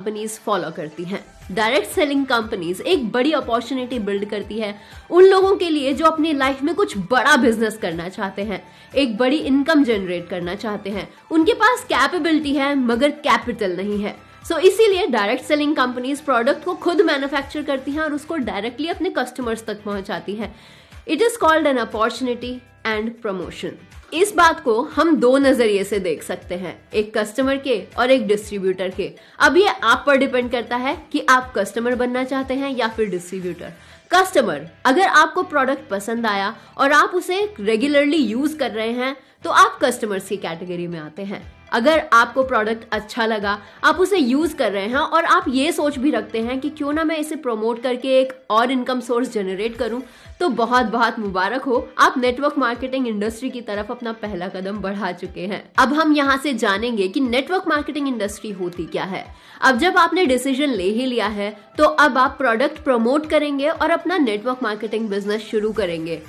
Companies follow करती हैं। Direct selling companies एक बड़ी अपॉर्चुनिटी बिल्ड करती है उन लोगों के लिए जो अपनी लाइफ में कुछ बड़ा बिजनेस करना चाहते हैं, एक बड़ी इनकम जनरेट करना चाहते हैं। उनके पास कैपेबिलिटी है मगर कैपिटल नहीं है। इसीलिए डायरेक्ट सेलिंग कंपनीज प्रोडक्ट को खुद मैन्युफैक्चर करती हैं और उसको डायरेक्टली अपने कस्टमर्स तक पहुंचाती हैं। It is called an opportunity and promotion. इस बात को हम दो नजरिए से देख सकते हैं, एक कस्टमर के और एक डिस्ट्रीब्यूटर के। अब ये आप पर डिपेंड करता है कि आप कस्टमर बनना चाहते हैं या फिर डिस्ट्रीब्यूटर। कस्टमर, अगर आपको प्रोडक्ट पसंद आया और आप उसे रेगुलरली यूज कर रहे हैं तो आप कस्टमर्स की कैटेगरी में आते हैं। अगर आपको प्रोडक्ट अच्छा लगा, आप उसे यूज कर रहे हैं और आप ये सोच भी रखते हैं कि क्यों ना मैं इसे प्रमोट करके एक और इनकम सोर्स जनरेट करूं, तो बहुत बहुत मुबारक हो, आप नेटवर्क मार्केटिंग इंडस्ट्री की तरफ अपना पहला कदम बढ़ा चुके हैं। अब हम यहाँ से जानेंगे कि नेटवर्क मार्केटिंग इंडस्ट्री होती क्या है। अब जब आपने डिसीजन ले ही लिया है तो अब आप प्रोडक्ट प्रमोट करेंगे और अपना नेटवर्क मार्केटिंग बिजनेस शुरू करेंगे।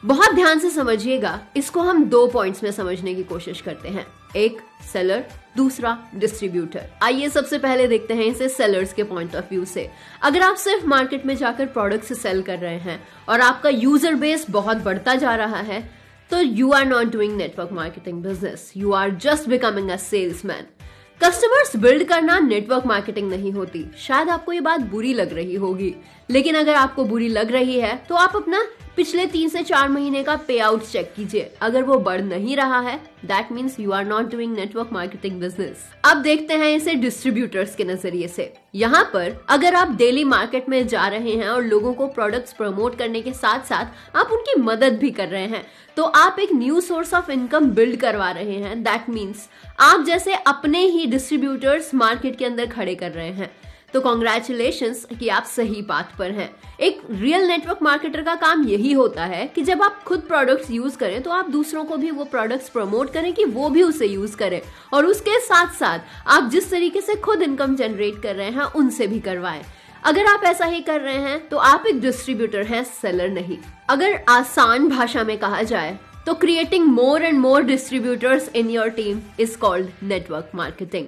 बहुत ध्यान से समझिएगा, इसको हम दो पॉइंट्स में समझने की कोशिश करते हैं, एक सेलर, दूसरा डिस्ट्रीब्यूटर। आइए सबसे पहले देखते हैं इसे सेलर्स के पॉइंट ऑफ व्यू से। अगर आप सिर्फ मार्केट में जाकर प्रोडक्ट सेल कर रहे हैं और आपका यूजर बेस बहुत बढ़ता जा रहा है तो you are not doing network marketing business, you are just becoming a salesman. Customers build करना नेटवर्क मार्केटिंग नहीं होती। शायद आपको ये बात बुरी लग रही होगी, लेकिन अगर आपको बुरी लग रही है तो आप अपना पिछले 3 से 4 महीने का पे आउट चेक कीजिए। अगर वो बढ़ नहीं रहा है, that means you are not doing network marketing business. अब देखते हैं इसे डिस्ट्रीब्यूटर्स के नजरिए से। यहाँ पर अगर आप डेली मार्केट में जा रहे हैं और लोगों को प्रोडक्ट्स प्रमोट करने के साथ साथ आप उनकी मदद भी कर रहे हैं, तो आप एक new source of income build करवा रहे हैं। दैट मीन्स आप जैसे अपने ही डिस्ट्रीब्यूटर्स मार्केट के अंदर खड़े कर रहे हैं। तो कॉन्ग्रेचुलेशंस कि आप सही पाथ पर हैं। एक रियल नेटवर्क मार्केटर का काम यही होता है कि जब आप खुद प्रोडक्ट्स यूज करें तो आप दूसरों को भी वो प्रोडक्ट्स प्रमोट करें कि वो भी उसे यूज करें, और उसके साथ साथ आप जिस तरीके से खुद इनकम जनरेट कर रहे हैं उनसे भी करवाएं। अगर आप ऐसा ही कर रहे हैं तो आप एक डिस्ट्रीब्यूटर हैं, सेलर नहीं। अगर आसान भाषा में कहा जाए तो creating more and more distributors in your team is called network marketing.